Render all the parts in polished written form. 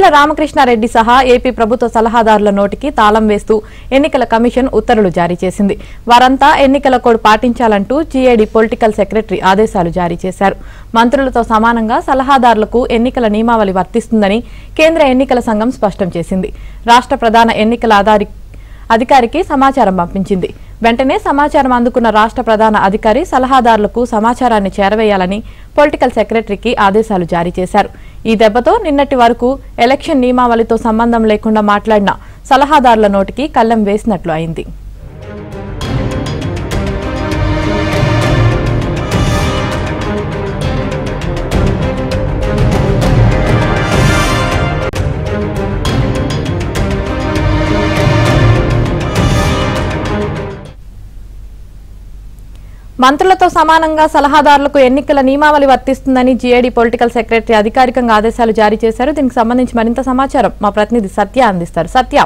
యనమల రామకృష్ణారెడ్డి సహా ఏపీ ప్రభుత్వ సలహాదారుల నోటికి తాళం వేస్తూ ఎన్నికల కమిషన్ ఉత్తర్వులు జారీ చేసింది. వారంతా ఎన్నికల కోడ్ పాటించాలంటూ జీఏడీ పొలిటికల్ సెక్రటరీ ఆదేశాలు జారీ చేశారు. మంత్రులతో సమానంగా సలహాదారులకు ఎన్నికల నియమావళి వర్తిస్తుందని కేంద్ర ఎన్నికల సంఘం స్పష్టం చేసింది. రాష్ట్ర ప్రధాన ఎన్నికల అధికారికి సమాచారం పంపించింది. వెంటనే సమాచారం అందుకున్న రాష్ట్ర ప్రధాన అధికారి సలహాదారులకు సమాచారాన్ని చేరవేయాలని పొలిటికల్ సెక్రటరీకి ఆదేశాలు జారీ చేశారు. ఈ దెబ్బతో నిన్నటి వరకు ఎలక్షన్ నియమావళితో సంబంధం లేకుండా మాట్లాడిన సలహాదారుల నోటికి కళ్లెం వేసినట్లు అయింది. మంత్రులతో సమానంగా సలహాదారులకు ఎన్నికల నియమావళి వర్తిస్తుందని జీఏడీ పొలిటికల్ సెక్రటరీ అధికారికంగా ఆదేశాలు జారీ చేశారు. దీనికి సంబంధించి మరింత సమాచారం మా ప్రతినిధి సత్య అందిస్తారు. సత్య,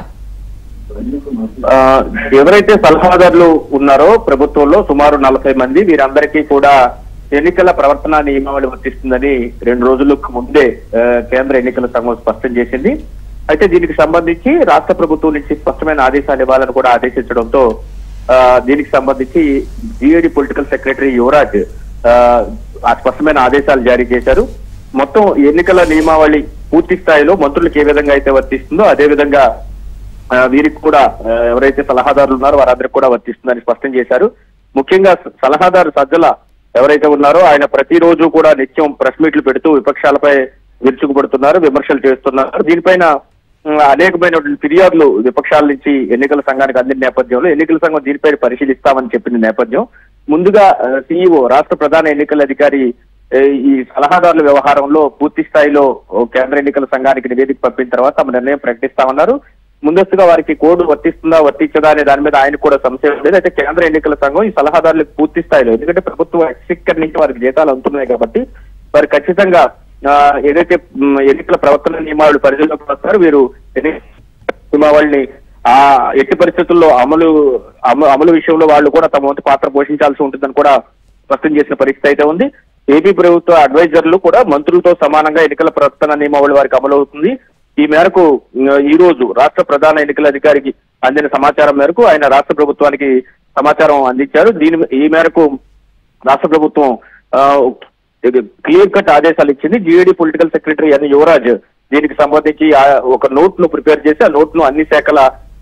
ఎవరైతే సలహాదారులు ఉన్నారో ప్రభుత్వంలో సుమారు 40 మంది, వీరందరికీ కూడా ఎన్నికల ప్రవర్తన నియమావళి వర్తిస్తుందని 2 రోజులకు ముందే కేంద్ర ఎన్నికల సంఘం స్పష్టం చేసింది. అయితే దీనికి సంబంధించి రాష్ట్ర ప్రభుత్వం నుంచి స్పష్టమైన ఆదేశాలు ఇవ్వాలని కూడా ఆదేశించడంతో దీనికి సంబంధించి జీఏడీ పొలిటికల్ సెక్రటరీ యువరాజ్ స్పష్టమైన ఆదేశాలు జారీ చేశారు. మొత్తం ఎన్నికల నియమావళి పూర్తి స్థాయిలో మంత్రులకు ఏ విధంగా అయితే వర్తిస్తుందో అదే విధంగా వీరికి కూడా ఎవరైతే సలహాదారులు ఉన్నారో వారందరికీ కూడా వర్తిస్తుందని స్పష్టం చేశారు. ముఖ్యంగా సలహాదారు సజ్జల ఎవరైతే ఉన్నారో ఆయన ప్రతిరోజు కూడా నిత్యం ప్రెస్ మీట్లు పెడుతూ విపక్షాలపై విరుచుకుపడుతున్నారు, విమర్శలు చేస్తున్నారు. దీనిపైన అనేకమైనటువంటి ఫిర్యాదులు విపక్షాల నుంచి ఎన్నికల సంఘానికి అందిన నేపథ్యంలో ఎన్నికల సంఘం దీనిపై పరిశీలిస్తామని చెప్పిన నేపథ్యం ముందుగా సీఈఓ రాష్ట్ర ప్రధాన ఎన్నికల అధికారి ఈ సలహాదారుల వ్యవహారంలో పూర్తి స్థాయిలో కేంద్ర ఎన్నికల సంఘానికి నివేదిక పంపిన తర్వాత తమ నిర్ణయం ప్రకటిస్తామన్నారు. ముందస్తుగా వారికి కోడ్ వర్తిస్తుందా వర్తించదా అనే దాని మీద ఆయన కూడా సంశయం లేదు. అయితే కేంద్ర ఎన్నికల సంఘం ఈ సలహాదారులకు పూర్తి స్థాయిలో, ఎందుకంటే ప్రభుత్వం ఎక్సిక్కర్ నుంచి వారికి జీతాలు అందుతున్నాయి కాబట్టి వారు ఖచ్చితంగా ఏదైతే ఎన్నికల ప్రవర్తన నియమావళి పరిధిలోకి వస్తారు, వీరు నియమావళిని ఎట్టి పరిస్థితుల్లో అమలు విషయంలో వాళ్ళు కూడా తమ వంతు పాత్ర పోషించాల్సి ఉంటుందని కూడా స్పష్టం చేసిన పరిస్థితి అయితే ఉంది. ఏపీ ప్రభుత్వ అడ్వైజర్లు కూడా మంత్రులతో సమానంగా ఎన్నికల ప్రవర్తన నియమావళి వారికి అమలు అవుతుంది. ఈ మేరకు ఈ రోజు రాష్ట్ర ప్రధాన ఎన్నికల అధికారికి అందిన సమాచారం మేరకు ఆయన రాష్ట్ర ప్రభుత్వానికి సమాచారం అందించారు. ఈ మేరకు రాష్ట్ర ప్రభుత్వం క్లియర్ కట్ ఆదేశాలు ఇచ్చింది. జీఏడీ పొలిటికల్ సెక్రటరీ యువరాజ్ దీనికి సంబంధించి ఒక నోట్ ను ప్రిపేర్ చేసి ఆ నోట్ ను అన్ని శాఖల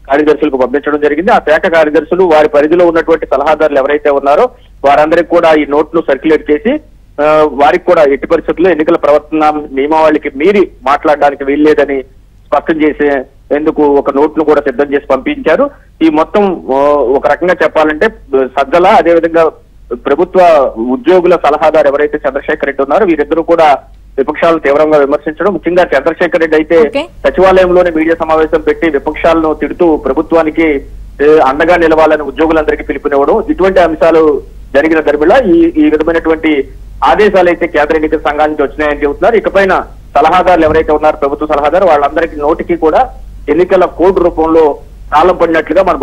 కార్యదర్శులకు పంపించడం జరిగింది. ఆ శాఖ కార్యదర్శులు వారి పరిధిలో ఉన్నటువంటి సలహాదారులు ఎవరైతే ఉన్నారో వారందరికీ కూడా ఈ నోట్ ను సర్క్యులేట్ చేసి వారికి కూడా ఎట్టి పరిస్థితుల్లో ఎన్నికల ప్రవర్తన నియమావళికి మీరి మాట్లాడడానికి వీల్లేదని స్పష్టం చేసేందుకు ఒక నోట్ ను కూడా సిద్ధం చేసి పంపించారు. ఈ మొత్తం ఒక రకంగా చెప్పాలంటే సజ్జల అదేవిధంగా ప్రభుత్వ ఉద్యోగుల సలహాదారు ఎవరైతే చంద్రశేఖర్ రెడ్డి ఉన్నారో వీరిద్దరూ కూడా విపక్షాలను తీవ్రంగా విమర్శించడం, ముఖ్యంగా చంద్రశేఖర్ రెడ్డి అయితే సచివాలయంలోనే మీడియా సమావేశం పెట్టి విపక్షాలను తిడుతూ ప్రభుత్వానికి అండగా నిలవాలని ఉద్యోగులందరికీ పిలుపునివ్వడం, ఇటువంటి అంశాలు జరిగిన దరిమిలా ఈ విధమైనటువంటి ఆదేశాలు అయితే కేంద్ర ఎన్నికల సంఘాల నుంచి వచ్చినాయని చెబుతున్నారు. ఇకపైన సలహాదారులు ఎవరైతే ఉన్నారో ప్రభుత్వ సలహాదారు వాళ్ళందరికీ నోటికి కూడా ఎన్నికల కోడ్ రూపంలో తాళం పడినట్లుగా మన